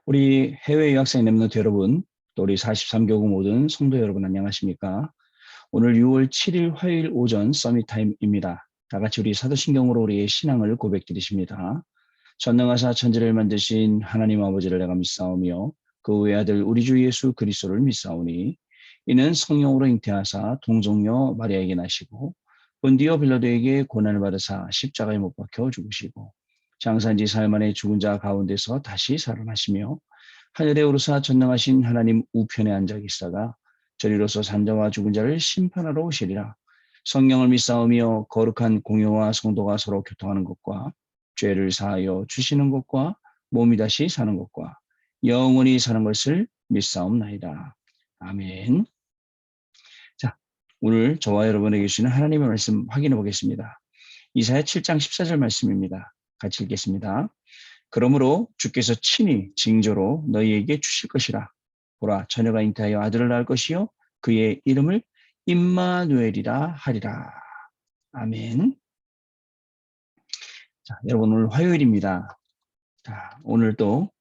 우리 해외 유학생 랩런트 여러분, 또 우리 43교구 모든 성도 여러분 안녕하십니까? 오늘 6월 7일 화요일 오전 서밋 타임입니다. 다 같이 우리 사도신경으로 우리의 신앙을 고백드리십니다. 전능하사 천지를 만드신 하나님 아버지를 내가 믿사오며 그 외아들 우리 주 예수 그리스도를 믿사오니 이는 성령으로 잉태하사 동정녀 마리아에게 나시고 본디오 빌라도에게 고난을 받으사 십자가에 못 박혀 죽으시고 장사한 지 사흘 만에 죽은 자 가운데서 다시 살아나시며 하늘에 오르사 전능하신 하나님 우편에 앉아 계시다가 저리로서 산자와 죽은 자를 심판하러 오시리라. 성령을 믿사오며 거룩한 공효와 성도가 서로 교통하는 것과 죄를 사하여 주시는 것과 몸이 다시 사는 것과 영원히 사는 것을 믿사옵나이다. 아멘. 자, 오늘 저와 여러분에게 주시는 하나님의 말씀 확인해 보겠습니다. 이사야 7장 14절 말씀입니다. 같이 읽겠습니다. 그러므로 주께서 친히 징조로 너희에게 주실 것이라. 보라, 처녀가 잉태하여 아들을 낳을 것이요 그의 이름을 임마누엘이라 하리라. 아멘. 자, 여러분 오늘 화요일입니다. 자, 오늘도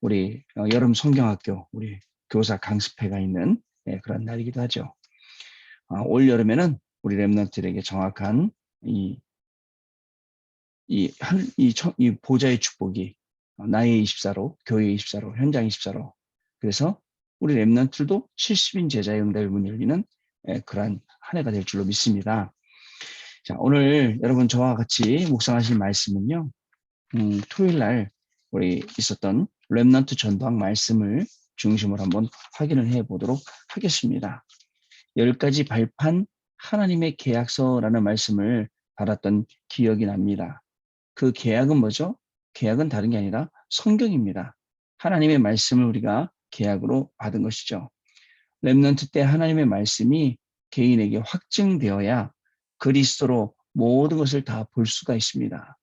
우리 여름 성경학교 우리 교사 강습회가 있는 그런 날이기도 하죠. 올 여름에는 우리 랩런트들에게 정확한 이 보좌의 축복이 나의 24로, 교회의 24로, 현장 24로. 그래서 우리 랩런트들도 70인 제자의 응답의 문이 열리는 그러한 한 해가 될 줄로 믿습니다. 자, 오늘 여러분 저와 같이 묵상하실 말씀은요. 토요일 날 우리 있었던 랩런트 전도학 말씀을 중심으로 한번 확인을 해보도록 하겠습니다. 10가지 발판 하나님의 계약서라는 말씀을 받았던 기억이 납니다. 그 계약은 뭐죠? 계약은 다른 게 아니라 성경입니다. 하나님의 말씀을 우리가 계약으로 받은 것이죠. 렘넌트 때 하나님의 말씀이 개인에게 확증되어야 그리스도로 모든 것을 다 볼 수가 있습니다.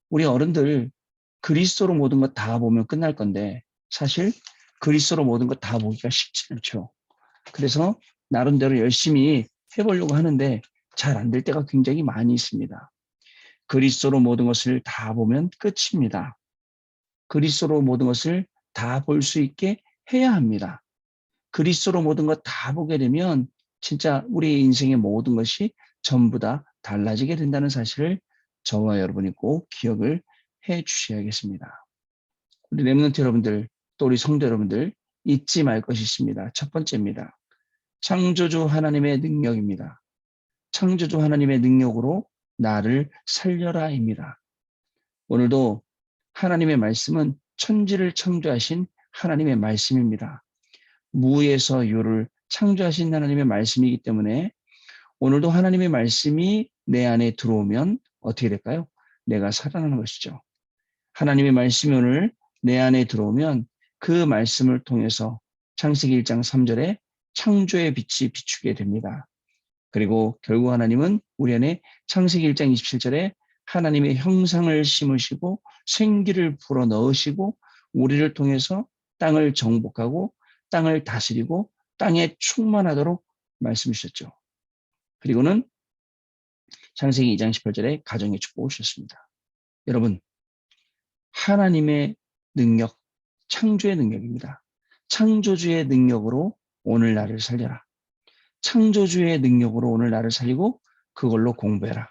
우리 어른들 그리스도로 모든 것 다 보면 끝날 건데 사실 그리스도로 모든 것 다 보기가 쉽지 않죠. 그래서 나름대로 열심히 해보려고 하는데 잘 안 될 때가 굉장히 많이 있습니다. 그리스도로 모든 것을 다 보면 끝입니다. 그리스도로 모든 것을 다 볼 수 있게 해야 합니다. 그리스도로 모든 것 다 보게 되면 진짜 우리 인생의 모든 것이 전부 다 달라지게 된다는 사실을 저와 여러분이 꼭 기억을 해 주셔야겠습니다. 우리 렘넌트 여러분들, 또 우리 성도 여러분들 잊지 말 것이 있습니다. 첫 번째입니다. 창조주 하나님의 능력입니다. 창조주 하나님의 능력으로 나를 살려라입니다. 오늘도 하나님의 말씀은 천지를 창조하신 하나님의 말씀입니다. 무에서 유를 창조하신 하나님의 말씀이기 때문에 오늘도 하나님의 말씀이 내 안에 들어오면 어떻게 될까요? 내가 살아나는 것이죠. 하나님의 말씀이 오늘 내 안에 들어오면 그 말씀을 통해서 창세기 1장 3절에 창조의 빛이 비추게 됩니다. 그리고 결국 하나님은 우리 안에 창세기 1장 27절에 하나님의 형상을 심으시고 생기를 불어넣으시고 우리를 통해서 땅을 정복하고 땅을 다스리고 땅에 충만하도록 말씀 주셨죠. 그리고는 창세기 2장 18절에 가정의 축복을 주셨습니다. 여러분, 하나님의 능력, 창조의 능력입니다. 창조주의 능력으로 오늘 나를 살려라. 창조주의 능력으로 오늘 나를 살리고 그걸로 공부해라.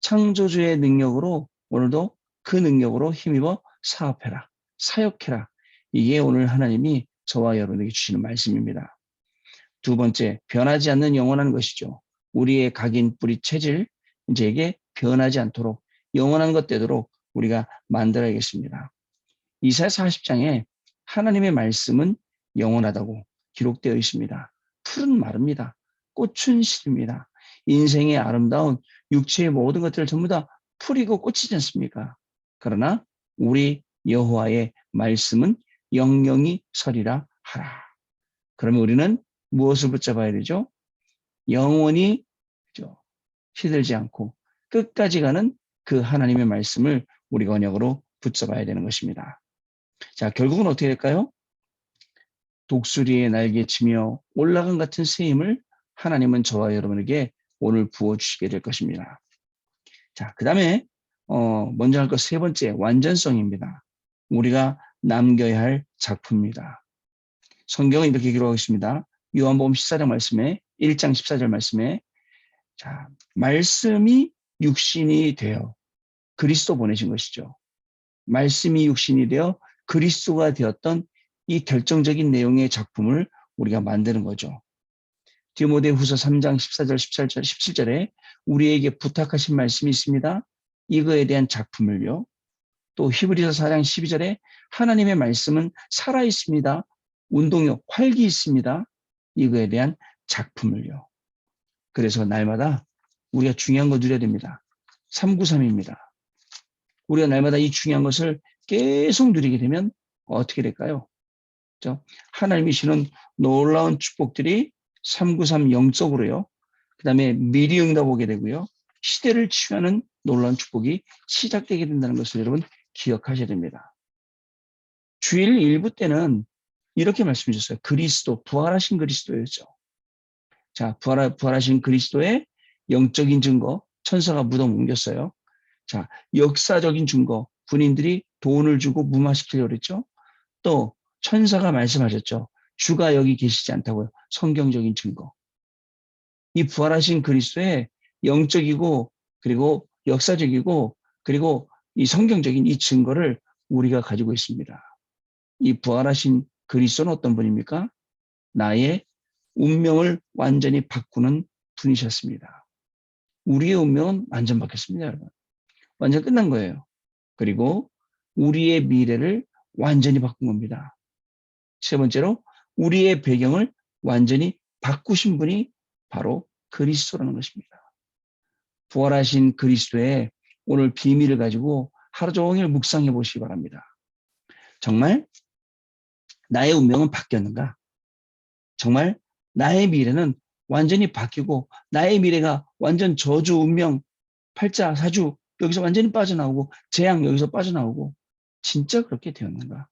창조주의 능력으로 오늘도 그 능력으로 힘입어 사업해라. 사역해라. 이게 오늘 하나님이 저와 여러분에게 주시는 말씀입니다. 두 번째, 변하지 않는 영원한 것이죠. 우리의 각인, 뿌리, 체질, 이제 변하지 않도록 영원한 것 되도록 우리가 만들어야겠습니다. 이사야 40장에 하나님의 말씀은 영원하다고 기록되어 있습니다. 풀은 마릅니다. 꽃은 시립니다. 인생의 아름다운 육체의 모든 것들 전부 다 풀이고 꽃이지 않습니까? 그러나 우리 여호와의 말씀은 영영이 서리라 하라. 그러면 우리는 무엇을 붙잡아야 되죠? 영원히 시들지 않고 끝까지 가는 그 하나님의 말씀을 우리가 언약으로 붙잡아야 되는 것입니다. 자, 결국은 어떻게 될까요? 독수리의 날개치며 올라간 같은 새 힘을 하나님은 저와 여러분에게 오늘 부어주시게 될 것입니다. 자, 그 다음에 먼저 할 것 세 번째, 완전성입니다. 우리가 남겨야 할 작품입니다. 성경은 이렇게 기록하고 있습니다. 요한복음 14장 말씀에 1장 14절 말씀에 자, 말씀이 육신이 되어 그리스도 보내신 것이죠. 말씀이 육신이 되어 그리스도가 되었던 이 결정적인 내용의 작품을 우리가 만드는 거죠. 디모데후서 3장 14절, 17절에 우리에게 부탁하신 말씀이 있습니다. 이거에 대한 작품을요. 또 히브리서 4장 12절에 하나님의 말씀은 살아있습니다. 운동력, 활기 있습니다. 이거에 대한 작품을요. 그래서 날마다 우리가 중요한 거 누려야 됩니다. 393입니다. 우리가 날마다 이 중요한 것을 계속 누리게 되면 어떻게 될까요? 하나님이 주시는 놀라운 축복들이 393 영적으로요. 그 다음에 미리 응답오게 되고요. 시대를 치유하는 놀라운 축복이 시작되게 된다는 것을 여러분 기억하셔야 됩니다. 주일 1부 때는 이렇게 말씀해 주셨어요. 그리스도, 부활하신 그리스도였죠. 자, 부활하신 그리스도의 영적인 증거, 천사가 무덤 옮겼어요. 자, 역사적인 증거, 군인들이 돈을 주고 무마시키려고 그랬죠. 또 천사가 말씀하셨죠. 주가 여기 계시지 않다고요. 성경적인 증거. 이 부활하신 그리스도의 영적이고 그리고 역사적이고 그리고 이 성경적인 이 증거를 우리가 가지고 있습니다. 이 부활하신 그리스도는 어떤 분입니까? 나의 운명을 완전히 바꾸는 분이셨습니다. 우리의 운명은 완전 바뀌었습니다, 여러분. 완전 끝난 거예요. 그리고 우리의 미래를 완전히 바꾼 겁니다. 세 번째로 우리의 배경을 완전히 바꾸신 분이 바로 그리스도라는 것입니다. 부활하신 그리스도의 오늘 비밀을 가지고 하루 종일 묵상해 보시기 바랍니다. 정말 나의 운명은 바뀌었는가? 정말 나의 미래는 완전히 바뀌고 나의 미래가 완전 저주, 운명, 팔자, 사주 여기서 완전히 빠져나오고 재앙 여기서 빠져나오고 진짜 그렇게 되었는가?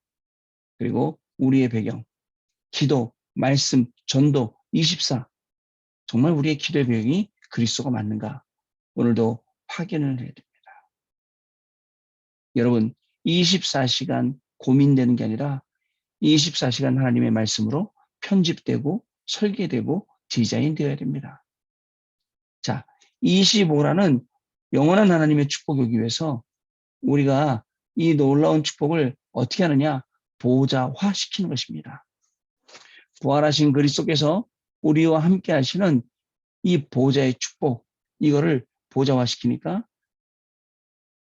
그리고 우리의 배경, 기도, 말씀, 전도, 24 정말 우리의 기도의 배경이 그리스도가 맞는가? 오늘도 확인을 해야 됩니다. 여러분 24시간 고민되는 게 아니라 24시간 하나님의 말씀으로 편집되고 설계되고 디자인되어야 됩니다. 자, 25라는 영원한 하나님의 축복을 오기 위해서 우리가 이 놀라운 축복을 어떻게 하느냐? 보좌화시키는 것입니다. 부활하신 그리스도께서 우리와 함께 하시는 이 보좌의 축복, 이거를 보좌화시키니까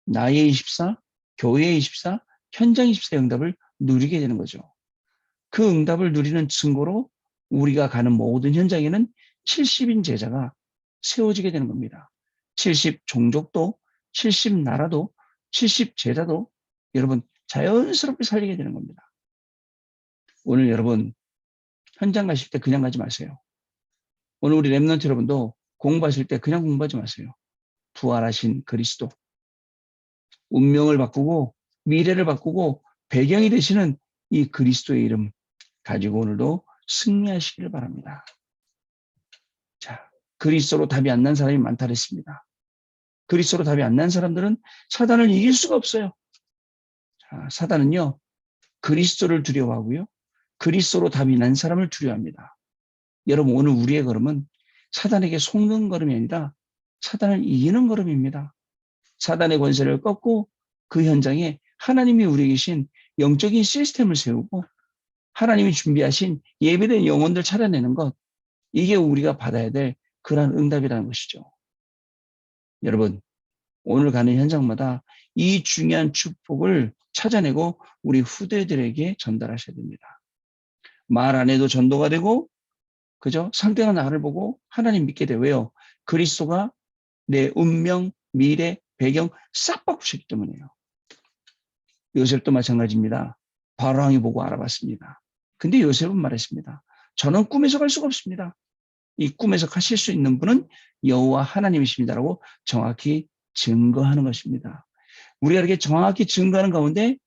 나의 24, 교회의 24, 현장 24의 응답을 누리게 되는 거죠. 그 응답을 누리는 증거로 우리가 가는 모든 현장에는 70인 제자가 세워지게 되는 겁니다. 70 종족도, 70 나라도, 70 제자도 여러분 자연스럽게 살리게 되는 겁니다. 오늘 여러분 현장 가실 때 그냥 가지 마세요. 오늘 우리 렘넌트 여러분도 공부하실 때 그냥 공부하지 마세요. 부활하신 그리스도, 운명을 바꾸고 미래를 바꾸고 배경이 되시는 이 그리스도의 이름 가지고 오늘도 승리하시기를 바랍니다. 자, 그리스도로 답이 안 난 사람이 많다 그랬습니다. 그리스도로 답이 안 난 사람들은 사단을 이길 수가 없어요. 자, 사단은요, 그리스도를 두려워하고요. 그리스도로 답이 난 사람을 두려워합니다. 여러분, 오늘 우리의 걸음은 사단에게 속는 걸음이 아니라 사단을 이기는 걸음입니다. 사단의 권세를 꺾고 그 현장에 하나님이 우리에게 계신 영적인 시스템을 세우고 하나님이 준비하신 예배된 영혼들 찾아내는 것, 이게 우리가 받아야 될 그러한 응답이라는 것이죠. 여러분, 오늘 가는 현장마다 이 중요한 축복을 찾아내고 우리 후대들에게 전달하셔야 됩니다. 말 안 해도 전도가 되고, 그죠? 상대가 나를 보고 하나님 믿게 돼. 왜요? 그리스도가 내 운명, 미래, 배경 싹 바꾸셨기 때문이에요. 요셉도 마찬가지입니다. 바로왕이 보고 알아봤습니다. 근데 요셉은 말했습니다. 저는 꿈에서 갈 수가 없습니다. 이 꿈에서 가실 수 있는 분은 여호와 하나님이십니다라고 정확히 증거하는 것입니다. 우리가 이렇게 정확히 증거하는 가운데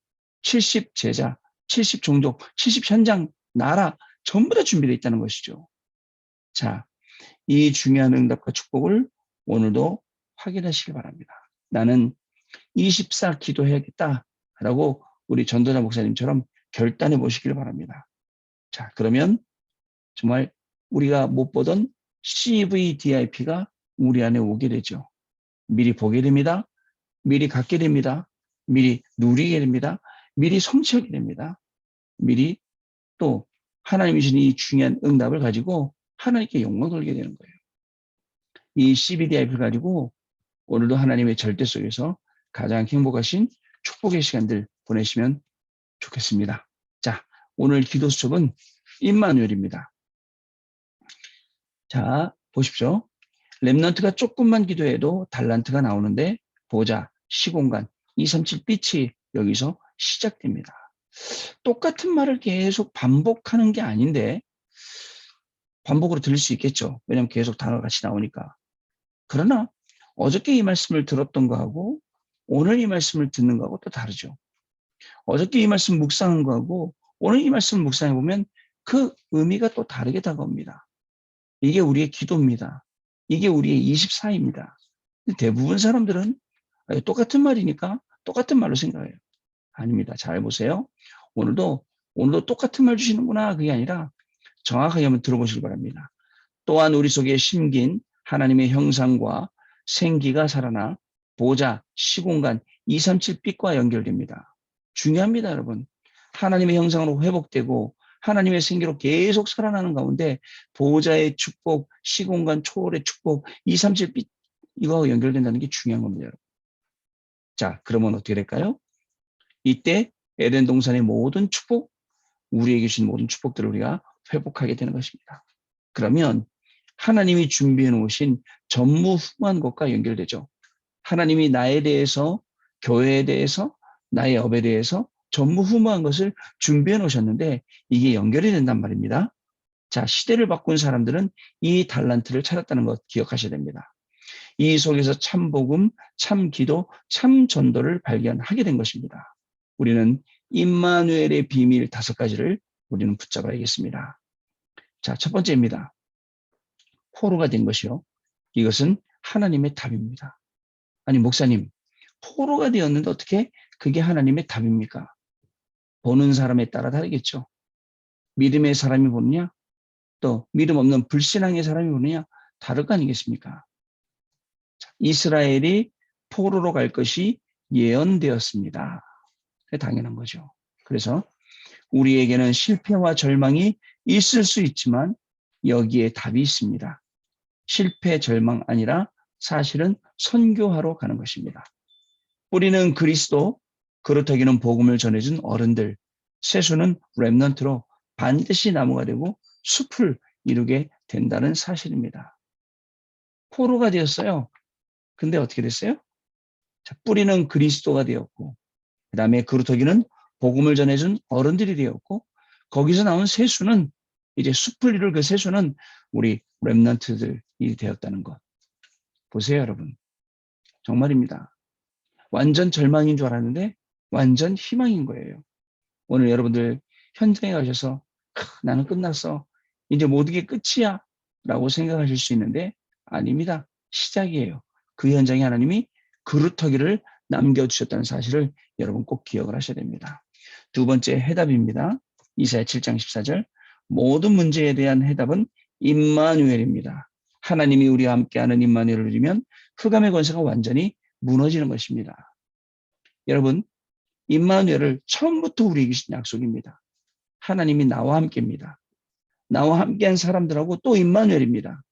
70 제자, 70 종족, 70 현장, 나라 전부 다 준비되어 있다는 것이죠. 자, 이 중요한 응답과 축복을 오늘도 확인하시기 바랍니다. 나는 24 기도해야겠다라고 우리 전도자 목사님처럼 결단해 보시길 바랍니다. 자, 그러면 정말 우리가 못 보던 CVDIP가 우리 안에 오게 되죠. 미리 보게 됩니다. 미리 갖게 됩니다. 미리 누리게 됩니다. 미리 성취하게 됩니다. 미리 또 하나님이 주신 이 중요한 응답을 가지고 하나님께 영광 돌리게 되는 거예요. 이 CVDIP를 가지고 오늘도 하나님의 절대 속에서 가장 행복하신 축복의 시간들 보내시면 좋겠습니다. 자, 오늘 기도 수첩은 임마누엘입니다. 자, 보십시오. 렘넌트가 조금만 기도해도 달란트가 나오는데 보자, 시공간, 237 빛이 여기서 시작됩니다. 똑같은 말을 계속 반복하는 게 아닌데 반복으로 들릴 수 있겠죠. 왜냐하면 계속 단어가 같이 나오니까. 그러나 어저께 이 말씀을 들었던 거하고 오늘 이 말씀을 듣는 거하고 또 다르죠. 어저께 이 말씀 묵상한 거하고 오늘 이 말씀을 묵상해 보면 그 의미가 또 다르게 다가옵니다. 이게 우리의 기도입니다. 이게 우리의 24입니다. 대부분 사람들은 똑같은 말이니까 똑같은 말로 생각해요. 아닙니다. 잘 보세요. 오늘도 똑같은 말 주시는구나. 그게 아니라 정확하게 한번 들어보시기 바랍니다. 또한 우리 속에 심긴 하나님의 형상과 생기가 살아나 보좌, 시공간, 237 빛과 연결됩니다. 중요합니다, 여러분. 하나님의 형상으로 회복되고 하나님의 생기로 계속 살아나는 가운데 보좌의 축복, 시공간 초월의 축복, 237 빛, 이거 연결된다는 게 중요한 겁니다, 여러분. 자, 그러면 어떻게 될까요? 이때 에덴 동산의 모든 축복, 우리에게 주신 모든 축복들을 우리가 회복하게 되는 것입니다. 그러면 하나님이 준비해 놓으신 전무후무한 것과 연결되죠. 하나님이 나에 대해서, 교회에 대해서, 나의 업에 대해서 전무후무한 것을 준비해 놓으셨는데 이게 연결이 된단 말입니다. 자, 시대를 바꾼 사람들은 이 달란트를 찾았다는 것 기억하셔야 됩니다. 이 속에서 참 복음, 참 기도, 참 전도를 발견하게 된 것입니다. 우리는 임마누엘의 비밀 5가지를 우리는 붙잡아야겠습니다. 자, 첫 번째입니다. 포로가 된 것이요. 이것은 하나님의 답입니다. 아니, 목사님, 포로가 되었는데 어떻게 그게 하나님의 답입니까? 보는 사람에 따라 다르겠죠. 믿음의 사람이 보느냐, 또 믿음 없는 불신앙의 사람이 보느냐, 다를 거 아니겠습니까? 자, 이스라엘이 포로로 갈 것이 예언되었습니다. 당연한 거죠. 그래서 우리에게는 실패와 절망이 있을 수 있지만 여기에 답이 있습니다. 실패, 절망 아니라 사실은 선교하러 가는 것입니다. 뿌리는 그리스도, 그루터기는 복음을 전해준 어른들, 세수는 렘넌트로 반드시 나무가 되고 숲을 이루게 된다는 사실입니다. 포로가 되었어요. 근데 어떻게 됐어요? 자, 뿌리는 그리스도가 되었고 그 다음에 그루터기는 복음을 전해준 어른들이 되었고 거기서 나온 세수는 이제 숲을 이룰 그 세수는 우리 렘넌트들이 되었다는 것. 보세요, 여러분. 정말입니다. 완전 절망인 줄 알았는데 완전 희망인 거예요. 오늘 여러분들 현장에 가셔서 나는 끝났어. 이제 모든 게 끝이야. 라고 생각하실 수 있는데 아닙니다. 시작이에요. 그 현장에 하나님이 그루터기를 남겨주셨다는 사실을 여러분 꼭 기억을 하셔야 됩니다. 두 번째 해답입니다. 이사야 7장 14절 모든 문제에 대한 해답은 임마누엘입니다. 하나님이 우리와 함께하는 임마누엘을 누리면 흑암의 권세가 완전히 무너지는 것입니다. 여러분, 임마누엘을 처음부터 우리에게 주신 약속입니다. 하나님이 나와 함께입니다. 나와 함께한 사람들하고 또 임마누엘입니다.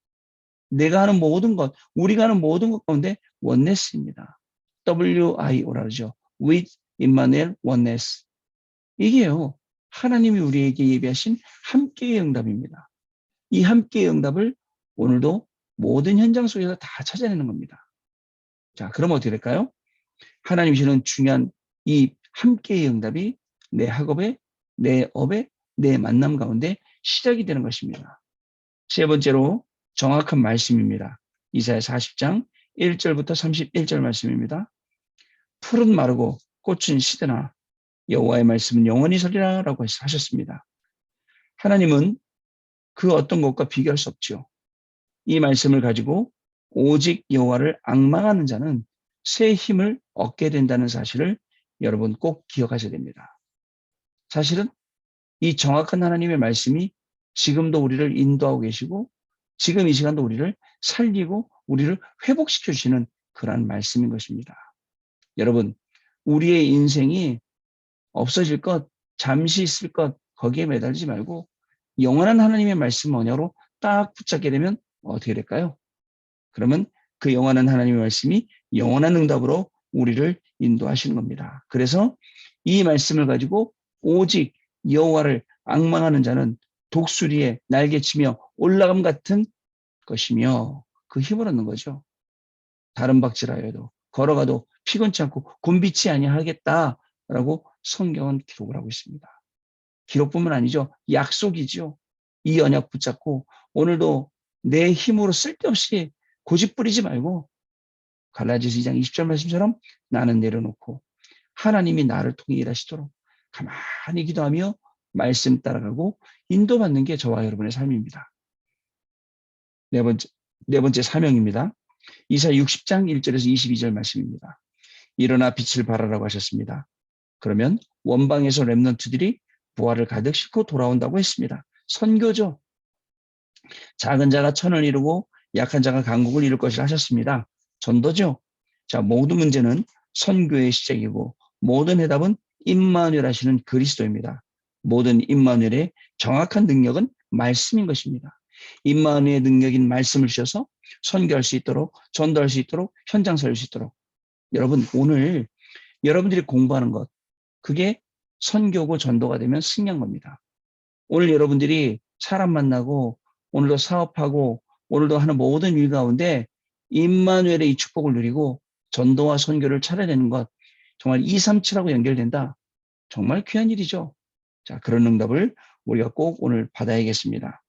내가 하는 모든 것, 우리가 하는 모든 것 가운데 원네스입니다. WIO라 그러죠. With Immanuel Oneness. 이게요. 하나님이 우리에게 예비하신 함께의 응답입니다. 이 함께의 응답을 오늘도 모든 현장 속에서 다 찾아내는 겁니다. 자, 그럼 어떻게 될까요? 하나님이 주시는 중요한 이 함께의 응답이 내 학업에, 내 업에, 내 만남 가운데 시작이 되는 것입니다. 세 번째로 정확한 말씀입니다. 이사야 40장 1절부터 31절 말씀입니다. 풀은 마르고 꽃은 시드나 여호와의 말씀은 영원히 서리라 라고 하셨습니다. 하나님은 그 어떤 것과 비교할 수 없죠. 이 말씀을 가지고 오직 여호와를 앙망하는 자는 새 힘을 얻게 된다는 사실을 여러분 꼭 기억하셔야 됩니다. 사실은 이 정확한 하나님의 말씀이 지금도 우리를 인도하고 계시고 지금 이 시간도 우리를 살리고 우리를 회복시켜 주시는 그러한 말씀인 것입니다. 여러분, 우리의 인생이 없어질 것, 잠시 있을 것, 거기에 매달리지 말고 영원한 하나님의 말씀 언어로 딱 붙잡게 되면 어떻게 될까요? 그러면 그 영원한 하나님의 말씀이 영원한 응답으로 우리를 인도하시는 겁니다. 그래서 이 말씀을 가지고 오직 여호와를 앙망하는 자는 독수리에 날개치며 올라감 같은 것이며 그 힘을 얻는 거죠. 다른 박질하여도 걸어가도 피곤치 않고 곤비치 아니하겠다라고 성경은 기록을 하고 있습니다. 기록뿐만 아니죠. 약속이죠. 이 언약 붙잡고 오늘도 내 힘으로 쓸데없이 고집 부리지 말고 갈라디아서 2장 20절 말씀처럼 나는 내려놓고 하나님이 나를 통해 일하시도록 가만히 기도하며 말씀 따라가고 인도받는 게 저와 여러분의 삶입니다. 네 번째 사명입니다. 이사야 60장 1절에서 22절 말씀입니다. 일어나 빛을 발하라고 하셨습니다. 그러면 원방에서 렘넌트들이 부활을 가득 싣고 돌아온다고 했습니다. 선교죠. 작은 자가 천을 이루고 약한 자가 강국을 이룰 것이라 하셨습니다. 전도죠. 자, 모든 문제는 선교의 시작이고 모든 해답은 임마누엘 하시는 그리스도입니다. 모든 임마누엘의 정확한 능력은 말씀인 것입니다. 임마누엘의 능력인 말씀을 주셔서 선교할 수 있도록, 전도할 수 있도록, 현장 살릴 수 있도록. 여러분, 오늘 여러분들이 공부하는 것, 그게 선교고 전도가 되면 승리한 겁니다. 오늘 여러분들이 사람 만나고 오늘도 사업하고 오늘도 하는 모든 일 가운데 임마누엘의 이 축복을 누리고 전도와 선교를 차려내는 것, 정말 237하고 연결된다. 정말 귀한 일이죠. 자, 그런 응답을 우리가 꼭 오늘 받아야겠습니다.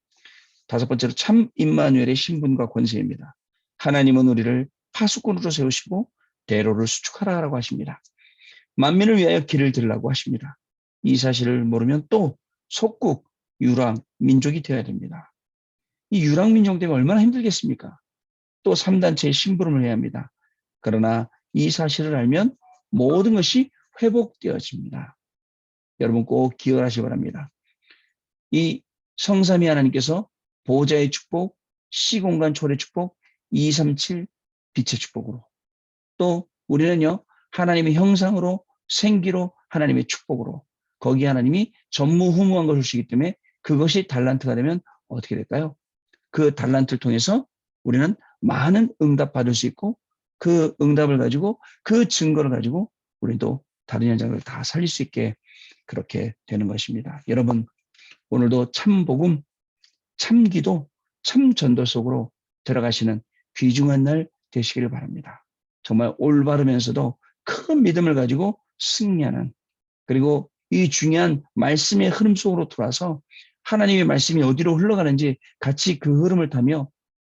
다섯 번째로 참 임마누엘의 신분과 권세입니다. 하나님은 우리를 파수꾼으로 세우시고 대로를 수축하라고 하십니다. 만민을 위하여 길을 들으라고 하십니다. 이 사실을 모르면 또 속국, 유랑, 민족이 되어야 됩니다. 이 유랑 민족 때문에 얼마나 힘들겠습니까? 또 3단체의 심부름을 해야 합니다. 그러나 이 사실을 알면 모든 것이 회복되어집니다. 여러분 꼭 기억하시기 바랍니다. 이 성삼위 하나님께서 보좌의 축복, 시공간 초래 축복, 237 빛의 축복으로 또 우리는요 하나님의 형상으로 생기로 하나님의 축복으로 거기에 하나님이 전무후무한 것을 주시기 때문에 그것이 달란트가 되면 어떻게 될까요? 그 달란트를 통해서 우리는 많은 응답 받을 수 있고 그 응답을 가지고 그 증거를 가지고 우리는 또 다른 현장을 다 살릴 수 있게 그렇게 되는 것입니다. 여러분 오늘도 참 복음, 참 기도, 참 전도 속으로 들어가시는 귀중한 날 되시기를 바랍니다. 정말 올바르면서도 큰 믿음을 가지고 승리하는 그리고 이 중요한 말씀의 흐름 속으로 돌아서 하나님의 말씀이 어디로 흘러가는지 같이 그 흐름을 타며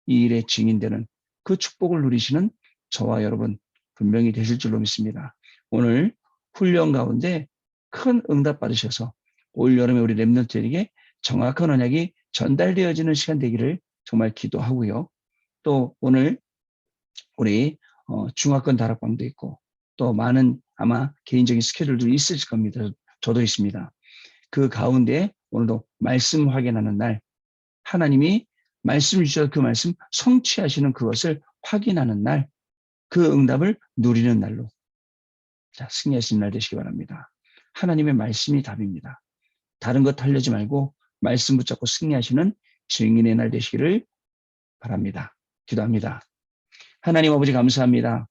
이 일의 증인되는 그 축복을 누리시는 저와 여러분 분명히 되실 줄로 믿습니다. 오늘 훈련 가운데 큰 응답 받으셔서 올 여름에 우리 렘넌트들에게 정확한 언약이 전달되어지는 시간 되기를 정말 기도하고요. 또 오늘 우리 중화권 다락방도 있고 또 많은 아마 개인적인 스케줄도 있을 겁니다. 저도 있습니다. 그 가운데 오늘도 말씀 확인하는 날 하나님이 말씀 주셔서 그 말씀 성취하시는 그것을 확인하는 날 그 응답을 누리는 날로 자 승리하시는 날 되시기 바랍니다. 하나님의 말씀이 답입니다. 다른 것 하려지 말고 말씀 붙잡고 승리하시는 증인의 날 되시기를 바랍니다. 기도합니다. 하나님 아버지 감사합니다.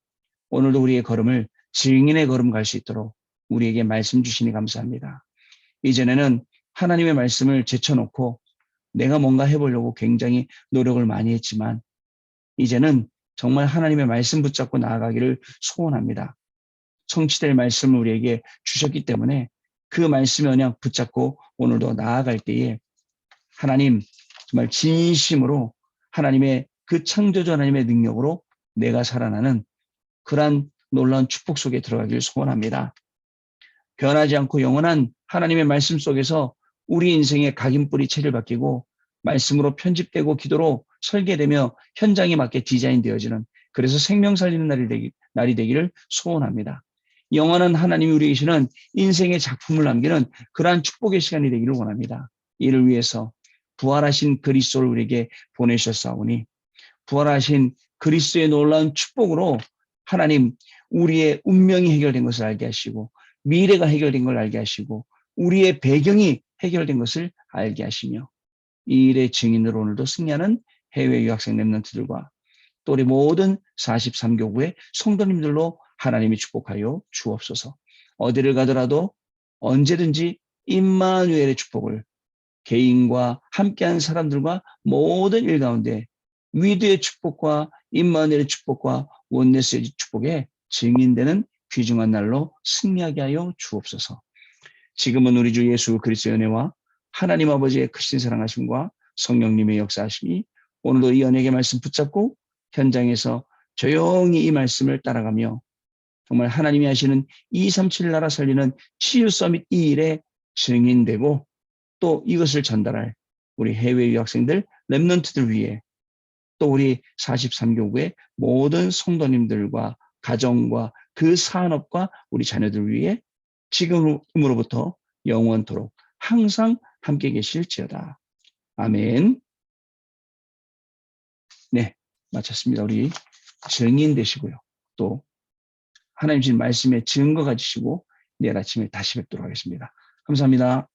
오늘도 우리의 걸음을 증인의 걸음 갈 수 있도록 우리에게 말씀 주시니 감사합니다. 이전에는 하나님의 말씀을 제쳐놓고 내가 뭔가 해보려고 굉장히 노력을 많이 했지만 이제는 정말 하나님의 말씀 붙잡고 나아가기를 소원합니다. 성취될 말씀을 우리에게 주셨기 때문에 그 말씀의 언약 붙잡고 오늘도 나아갈 때에 하나님 정말 진심으로 하나님의 그 창조주 하나님의 능력으로 내가 살아나는 그러한 놀라운 축복 속에 들어가기를 소원합니다. 변하지 않고 영원한 하나님의 말씀 속에서 우리 인생의 각인뿌리 채를 바뀌고 말씀으로 편집되고 기도로 설계되며 현장에 맞게 디자인되어지는 그래서 생명 살리는 날이 되기를 소원합니다. 영원한 하나님이 우리에게 주시는 인생의 작품을 남기는 그러한 축복의 시간이 되기를 원합니다. 이를 위해서 부활하신 그리스도를 우리에게 보내셨사오니 부활하신 그리스도의 놀라운 축복으로 하나님 우리의 운명이 해결된 것을 알게 하시고 미래가 해결된 걸 알게 하시고 우리의 배경이 해결된 것을 알게 하시며 이 일의 증인으로 오늘도 승리하는 해외 유학생 랩런트들과 또 우리 모든 43교구의 성도님들로 하나님이 축복하여 주옵소서. 어디를 가더라도 언제든지 임마누엘의 축복을 개인과 함께한 사람들과 모든 일 가운데 위드의 축복과 임마누엘의 축복과 원네스의 축복에 증인되는 귀중한 날로 승리하게 하여 주옵소서. 지금은 우리 주 예수 그리스도의 은혜와 하나님 아버지의 크신 사랑하심과 성령님의 역사하심이 오늘도 이 언약의 말씀 붙잡고 현장에서 조용히 이 말씀을 따라가며 정말 하나님이 하시는 237 나라 살리는 치유 서밋 이 일에 증인되고 또 이것을 전달할 우리 해외 유학생들 랩런트들 위해 또 우리 43교구의 모든 성도님들과 가정과 그 산업과 우리 자녀들 위해 지금으로부터 영원토록 항상 함께 계실지어다. 아멘. 네, 마쳤습니다. 우리 증인 되시고요. 또 하나님 주신 말씀에 증거 가지시고 내일 아침에 다시 뵙도록 하겠습니다. 감사합니다.